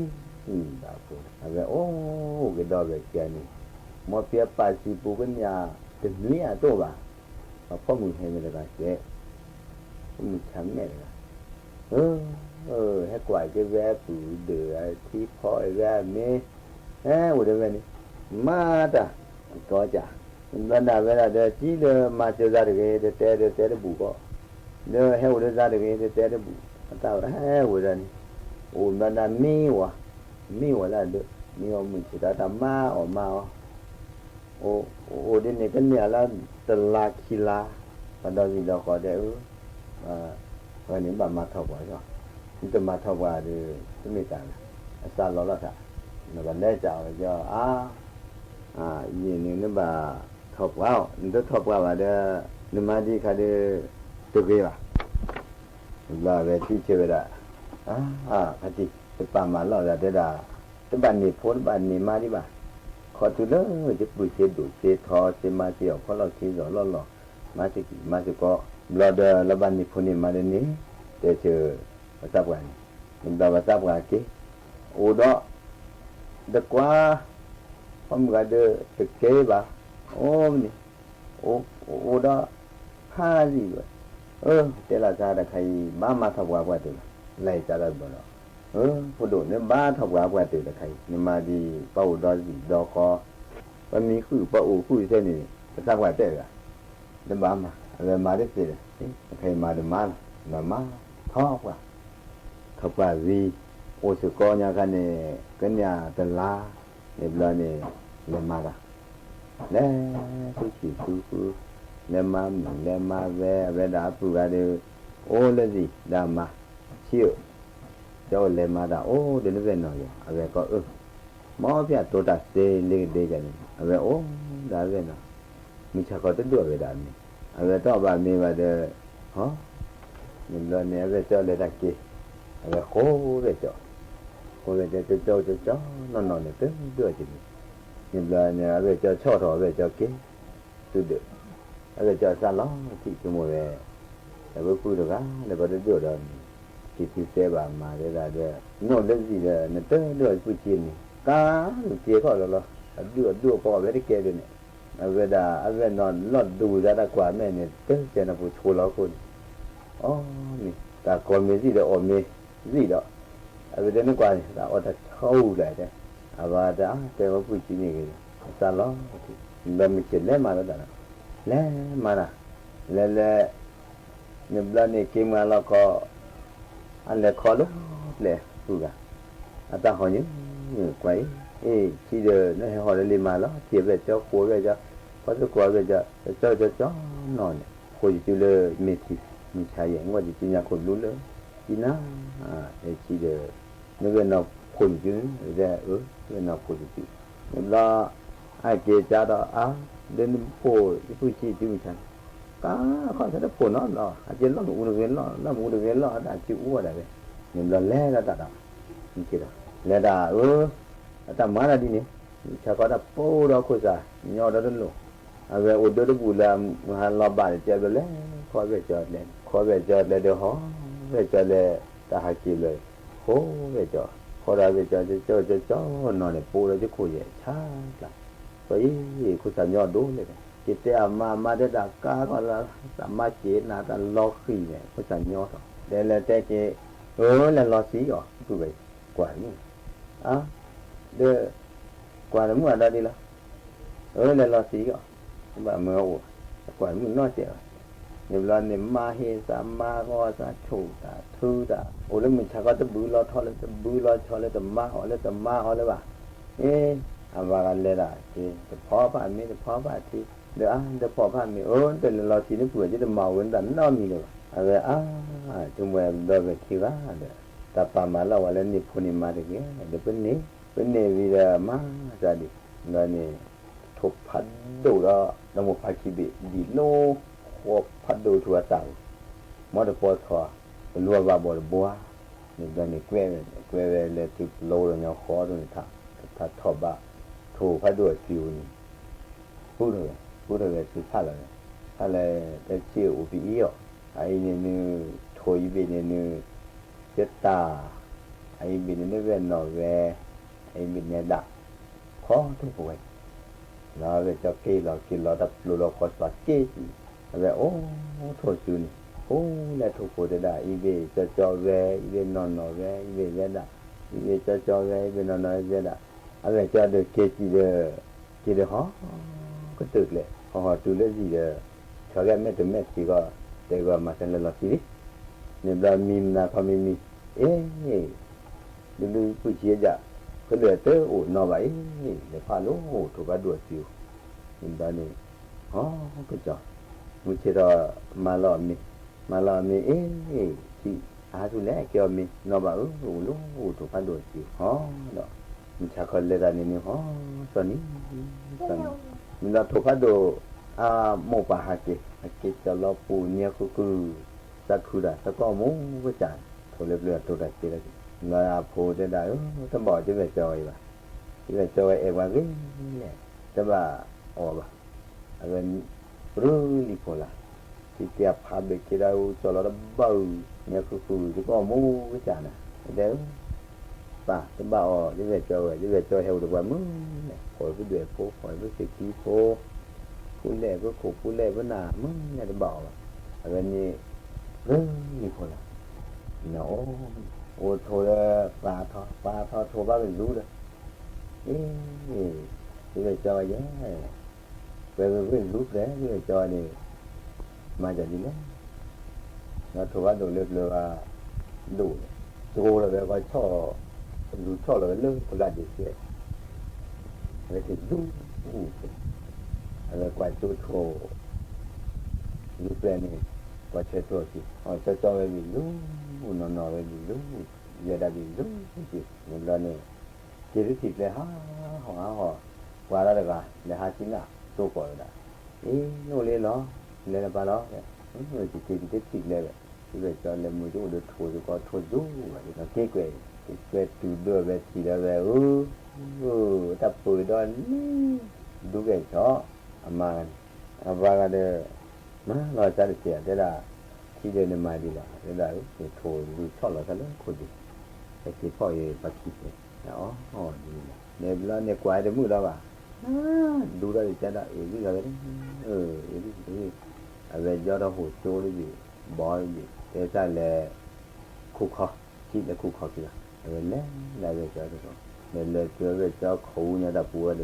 แบบนั้นโอ้ก็ดอกแบบนี้มอเปียปาสิปุกันยาถึงนี้ตัวบ้าพ่อมึงเห็นไหมล่ะเจ๊มึงช้ำเนี่ยให้กวาดจะแวะปูเดือที่พ่อแวะเมย์วันเดียวนี้มาจ้ะก็จ้ะวันนั้นเวลาเดี๋ยวจีเดมาเจอซาดึกเดี๋ยวบุกก็เดี๋ยวให้วันเดียวซาดึกเดี๋ยวบุกแต่ว่าวันนั้นโอ้วันนั้นมีวะแล้วเดี๋ยวมีว่ามึงจะทำมาออกมาโอ้เดี๋ยวนี้กันเนี่ยแล้วตลาดกีฬาวันนั้นเราก็ได้วันนี้แบบมาทบว่าใช่ไหมนี่จะมาทบว่าดูจะไม่ต่างสารล้อละค่ะในวันนี้จะเอาจะยี่นี่นึกว่าทบว่านึกทบว่าเดี๋ยวนึกมาดีค่ะเดี๋ยวตัวเกี่ยวเราไปที่เชื่อได้พอดีจะปามาเราจะได้แต่บ้านนี้พ้นบ้านนี้มาดีบ่าขอตัวเลิกจะปุยเสียดูเสียทอเสียมาเสียเพราะเราคิดเราหล่อมาสิก็เราเดินแล้วบ้านนี้พ้นนี้มาเดี๋ยวนี้เดี๋ยวเจอมาซับกันมันเรามาซับกันกี่โอ้ดอเด็กว่าผมก็เดินตึกเก๋บ่าโอ้นี่โอ้ดอ50บ่แต่ละชาติใครมาทบว่าตัวไล่จะได้บ่เนาะผู้โดเนี่ยบ้าทบว่าตัวใครนี่มาดีเป้าดอสิดอกอวันนี้คือเป้าคือเส้นนี่ซักว่าเตะเดินบ้ามาเลยมาได้สิใครมาเดินมาทอบว่าวีโอสุกอเนี่ยกันเนี่ยกันเนี่ยตลาเนี่ยบลาเนี่ยเลยมาละเนี่ยคือเลยมาเวดาปูกันเนี่ยโอ้เลยสิดามาเชี่ยวเจ้าเลยมาดาโอ้เดี๋ยวนี้เป็นหน่อยอะไรก็มอพี่ตัวตัดเส้นเด็กกันอะไรโอ้ดาเป็นน่ะมีชาก็ต้องดูเวดานี่อะไรต่อมามีมาเด้อฮะนี่เราเนี่ยเวเจ้าเลยตะกี้อะไรโค้เวเจ้านอนเนี่ยตึ้งด้วยจริงนี่เราเนี่ยเวเจ้าชอบถอเวเจ้าเก๋สุดเด็ดอะไรเจ้าซาล้อที่ขโมยแต่ว่าพูดถึงแล้วก็ได้ดูดอนที่เสบมาได้โน่นเล่นสิเด้อเนี่ยตึ้งด้วยผู้จีนกาเจี๋ยก็แล้วดูก็ไม่ได้เก๋ด้วยเนี่ยเวลานอนหลอดดูจะได้กว่าแม่เนี่ยตึ้งเจนะผู้ชูเราคนอ๋อนี่แต่คนมีสิเด้อมีสิเด้อเวลานี่กว่าแต่อดจะเข้าได้ว่าแต่ว่าผู้จีนนี่ซาล้อเราไม่เชื่อเลยมาแล้วนะแล้วมาละแล้วเนี่ยบลานี่กินมาแล้วก็อันเล็กขอลุเลยพูดกันแต่หอย quấy chỉ giờ nó họ lên mà đó thì về cho cô về cho có cho cô về cho nó hồi chỉ là mệt thì mình chạyอย่างว่าchỉ nhàคนรู้เลยทีน่ะchỉ giờ nó về nóคนchứ ra về nóคนchứ là ai kể cha đó đến phố cái phụ chi chứ chẳng cá khó sẽ phố nó là chỉ nó uống được nó uống được nó đã chịu uống rồi đấy nhưng là lẽ là đã như thế đó lẽ đã ta mà là đi nè cha có đã phố đó có sao nhỏ đó đến luôn về ở đó bù là hàng lò bài chơi về lẽ khó về chơi lên được hó về chơi lên ta hay kêuเลยphố về chơi khó ra về chơi cho nó này phố đó chứ cô vậy cha là vậy cô sao nhỏ đủเลยchỉ để mà để đặt cá còn là mà chế là ta lo khí này cô sao nhỏ đó đây là cái là lo xí rồi cứ vậy quả như đưa quả nó mua ra đi là là lo xí rồi bà mơ quả mình nói chuyện nhiều lần thì ma he sa ma go sa chủ ta thư ta rồi mình chắc có bự lo thôi là bự lo cho là ma họ là bà và lên là thì phó bà mi thì phó bà thì được được phó bà mi để lo xí nó vừa chứ màu vẫn đánh nó mi được về chúng mình đôi về khi đó ta bà mà là lên nhịp phun mà được cái được bên này vì là má ra đi rồi này thuộcพัดดูเราmột phải chỉ bị nô hoặcพัดดูทั่วต่างมอเตอร์พอร์ตรัวว่าบ่บัวนี่ตอนนี้แกวเลยที่โลแล้วเนี่ยขอตรงนี้ถ้าทอบะถูพัดดูฟิวนี่พูดเลยคือถ้าเลยแต่เชื่ออุปอีอ่ะไอ้นี่นึโทยเป็นนี่เจตาไอ้เป็นนี่เวนนอเวไอ้เป็นเนี่ยดักขอทุกคนlà về cho kia là đập lúa có sạt kia về thôi chứ là thuộc của đại về cho về về non về về đã về cho về về non về đã về cho được kia chỉ được họ có tự lệ họ tự lệ gì là cho cái mấy tụi chỉ có để gọi mà thành là gì nên là mìm là không mìm đừng cứ chia ra cái lửa tới nó vậy để pha lúa thuộc cả đuổi chiều mình đã này cái trò mình chỉ là mà làm mi chị chú nè kêu mi nó bảo lúa thuộc cả đuổi chiều đó mình chắc còn lấy ra này cho mình là thuộc cả đồ một bà hạt cái cho lo phụ nhia cứ ta cứ đã ta có muốn cái chả thôi lừa tôi đặt kia là phụ để đã ta bỏ chứ về trời mà chứ về trời em mà cái ta bà bà rồi rơi đi phụ là thì tiệp hạt được cái đâu cho nó bầu nhia cứ chứ có muốn cái chả này đấy bà ta bảo chứ về trời heo được quá mức khỏi cái đuổi phố khỏi cái khí phố phụ lệ với khổ phụ lệ với nà mức nhà ta bảo rồi như rơi đi phụ là nó thôi bà thôi bà mình rú rồi thì về cho giá về rút đấy về cho này mà giờ đi đấy nó thôi bà đồ lừa đủ đồ là về coi cho là lưng của là gì thế vậy thì rút rồi quay chỗ thô rút lên này quay chơi thô thì họ cho về mình rút nó về mình rút giờ đã bị rút thì mình lên này chỉ được thịt này họ qua đó là để hai chín là tô cỏ đã nó lên nó lên là ba đó rồi chỉ tìm cái thịt này thì về cho lên một chỗ được thô rồi có thô rút vậy là cái quẹt từ đưa về thì là về tập tuổi đó đúng cái chó mà và cái mà nói ra được chuyện thế là khi đến nơi mai đi là thế là cái thôi đi cho là cái lớn của gì cái phải bắt kịp đó nếu là nếu quay đến mưa đâu à đủ ra thì chắc đã cái là về do đó hồi trôi cái gì bỏ cái gì thế ra là khúc khó chỉ là khúc khó kìa rồi lấy là về cho đó nên là chưa về cho khổ nhà đã bùa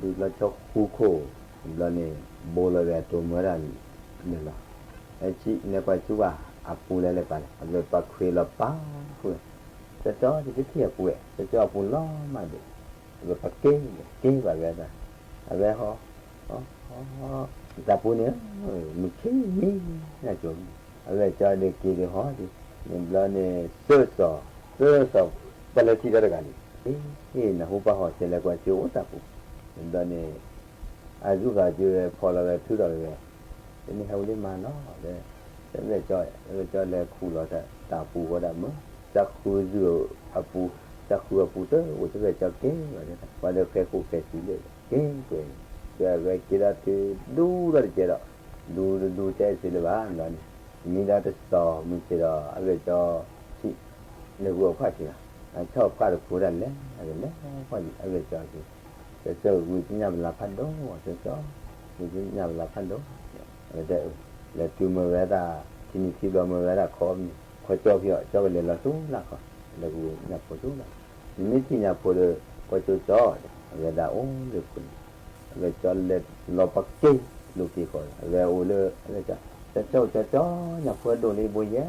được là cho khu khổ là này bồ là về tôi mới là nên là chị này quay chú à phụ lại lại phải về bắt khuya là ba khuya จะจ่อที่เทียบป่วยจะจ่อปูล้อมาดิแบบเก่งแบบนั้นอะไรฮะแต่ปูเนี้ยมันเก่งนี่น่าจนอะไรจ่อเด็กกี่เดียวฮะดิเนี่ยเราเนี่ยเสือสอบไปเลยที่จะกันนี่นะหัวปะฮะเสร็จแล้วก็จะโอ้ตาปูเราเนี่ยอายุก็จะพอเราเลยทุเรศเลยนี่เขาเรียกมาเนาะเลยแต่เลยจ่อเลยคู่เราแต่ตาปูก็ได้มั้งจักคู่เสืออาปูจักคู่อาปูเตอโอ้จะเลยจ่อเก่งว่าเลยแค่คู่แค่สีเลยเก่งจะไปกินอะไรดูอะไรเจอดูใจสิเลยบ้านเราเนี่ยมีได้แต่ต่อมีเจออะไรจ่อสิเนี่ยวัวผ้าเชียชอบผ้าตัวคู่นั่นแหละอะไรเนี่ยผ้าอะไรจ่อสิจะเจอวิญญาณลาพันโดจะจ่อวิญญาณลาพันโดแล้วจูมือเวลาที่นี่ที่เรามือเวลาขอจ่อพี่จ่อเลยละสู้ละก็แล้วกูนับพอสู้ละนี่ที่นับพอเลยก็จ่อเวลาโอ้เลยคุณเลยจ่อเลยรอปักกี้ลูกที่คนแล้วโอ้เลยอะไรจะจ่อนับพอดูเลยบุญแย่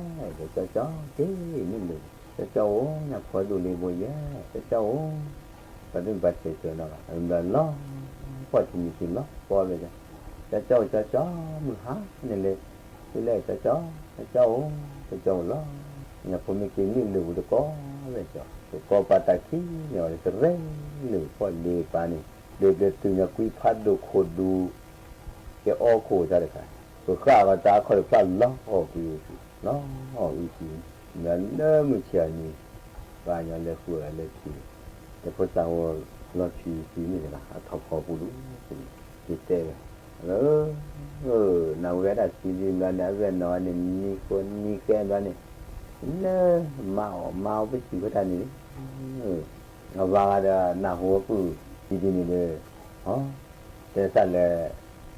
จะจ่อกี้นี่เลยจะจ่อนับพอดูเลยบุญแย่จะจ่อก็ดึงบัตรเสียเนาะแล้วล้อพอที่นี่ที่ล้อพอเลยจะจ่อมือหานี่เลยที่แรกจะจ่อล้อเนี่ยผมมีกินนี่หรือจะก็เลยจ่อก็ปาตาขี้เนี่ยจะเร่งหรือพอดีปานี่เด็กตื่นคุยพัดดูโคดูแกอ้อโคจะได้ค่ะก็ข้าวตาคอยพลัดล้อออกอีกทีนั่นเริ่มเชียนี่ว่าอย่างเลยคุยเลยทีแต่พอสาวรอทีนี่นะทอพอปูดูติดเต้นาเวลาซีรีส์นั้นเวลานอนนี่คนนี่แก่แล้วนี่เนมาไปสิก็ได้นี่เอาว่านาหัวกูดีนี่เลยฮะแต่สั่นเลย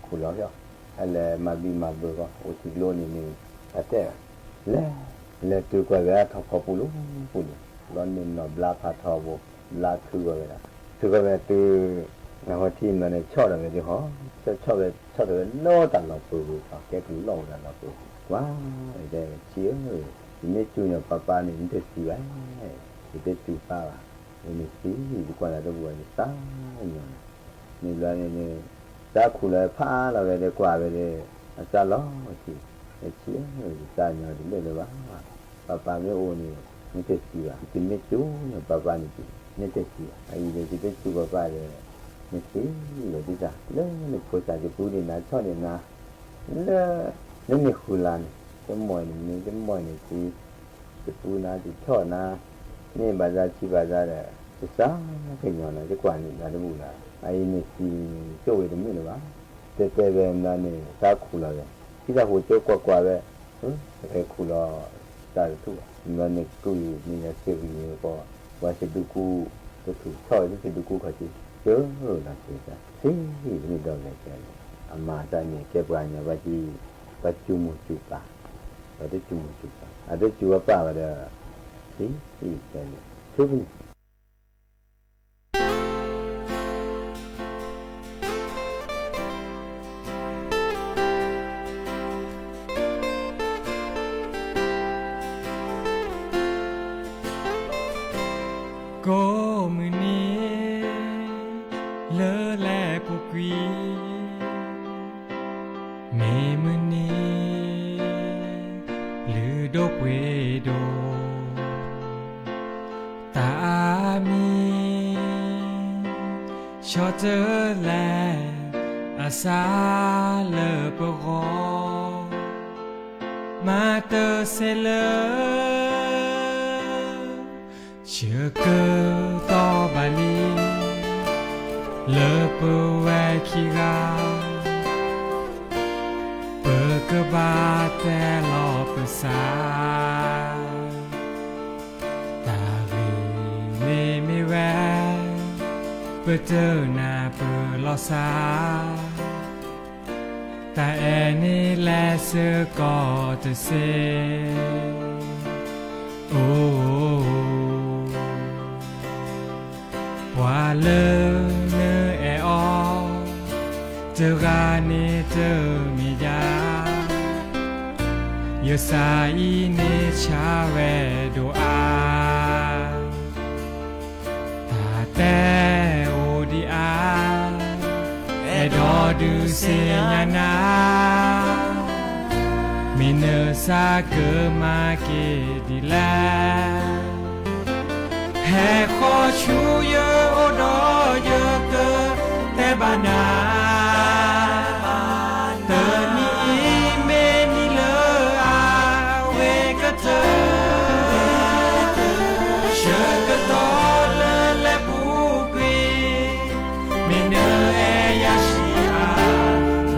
คุล้อเหรออะไรมาบีมาเบอร์ก็โอติโลนี่แต่แล้วตัวก็เวลาทอพอปูร้อนนี่นอบลาพาทอบ่ลาคือก็เวลาตัว那我听那里敲的就好，这敲的老大老婆啊，给个老大老婆，哇，这钱你主要爸爸你得洗完，你得煮饭啊，你洗你过来都不会脏你来你咋苦来怕了个挂个的，咋老去，钱咋样的没得吧？爸爸没有你得洗啊，你没煮，爸爸你得洗，哎，你得煮爸爸的。นี่สิเลยดิจ้ะเรื่องนี่ผู้ชายจะพูดนี่นะชอบนี่นะเรื่องนี่คุลานจะมวยนี่จะมวยนี่สิจะพูดนะจะชอบนะนี่บาจาชีบาจาเนี่ยจะสร้างให้ย้อนนะจะกว่านี่นะจะพูดนะไอ้นี่สิโจ้ยตรงนี้หรือวะแต่แบบนั้นนี่ตาคุลาเลยที่จะหัวโจ้กว่าเลยไอ้คุลาตาถูกนั่นนี่กูนี่นะเสียวิ่งก็ว่าจะดูกูก็ถูกชอบจะดูกูเขาจีเจอละสิจ้ะสินี่ดอกเลยแกอามาตานี่แกปานว่าจีปัจจุมุจุปะว่าได้จุมุจุปะอะได้จุปะว่าได้สิแกนี่ทุกก็มื้อนี้เลอแลผู้กวีเมมื้อนี้หรือดกเวโดตามีชอเจอแลอาสาเลอปะกอมาเตอเซเลเชื่อเกิต่อบาลีเลปแวคิกาเปกบาแต่ลอปสาตาวีไม่แวเปเจอหน้าเปลอสาแต่แอนี่แลเสือก็จะเซโอ้ว่าเลเนแออเจอกาเนเจอมียาเยสาอีเนชาเวโดอา แต่โอดีอาเอดอดูเซียนามิเนซาเกมาเกดีแลแห่ขอชูเยอโอดอเยอเกแต่บานาเตอนีเมนิเลอาเวกเธอเชกตอเลและปูกวีเมเนเอยาชิอา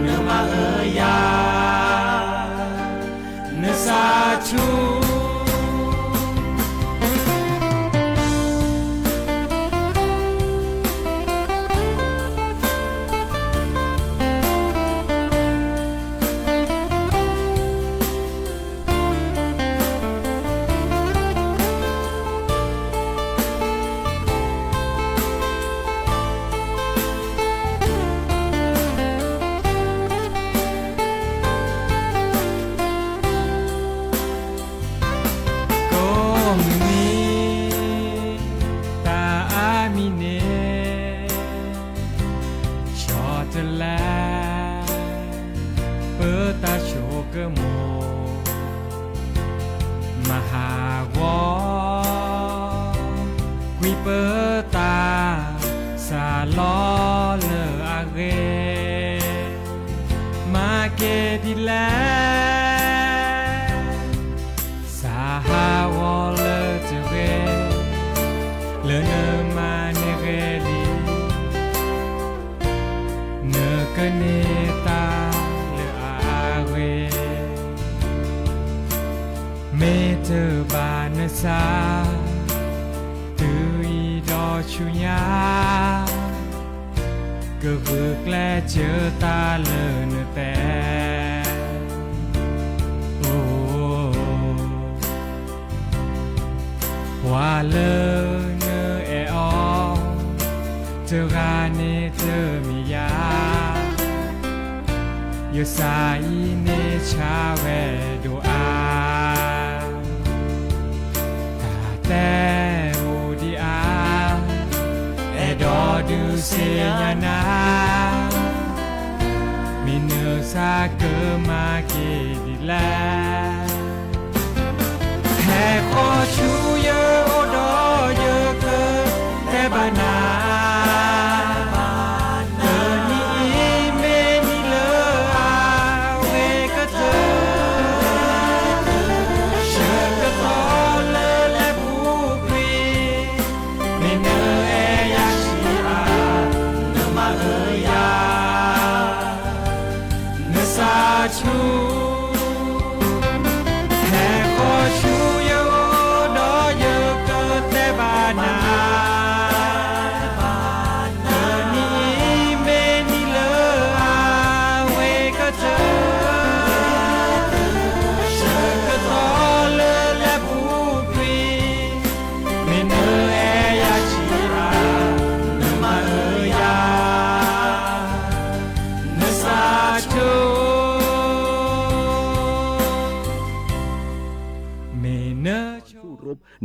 เนมาเอยาเนซาชู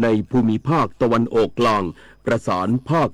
ในภูมิภาคตะวันออกกลางประสานภาค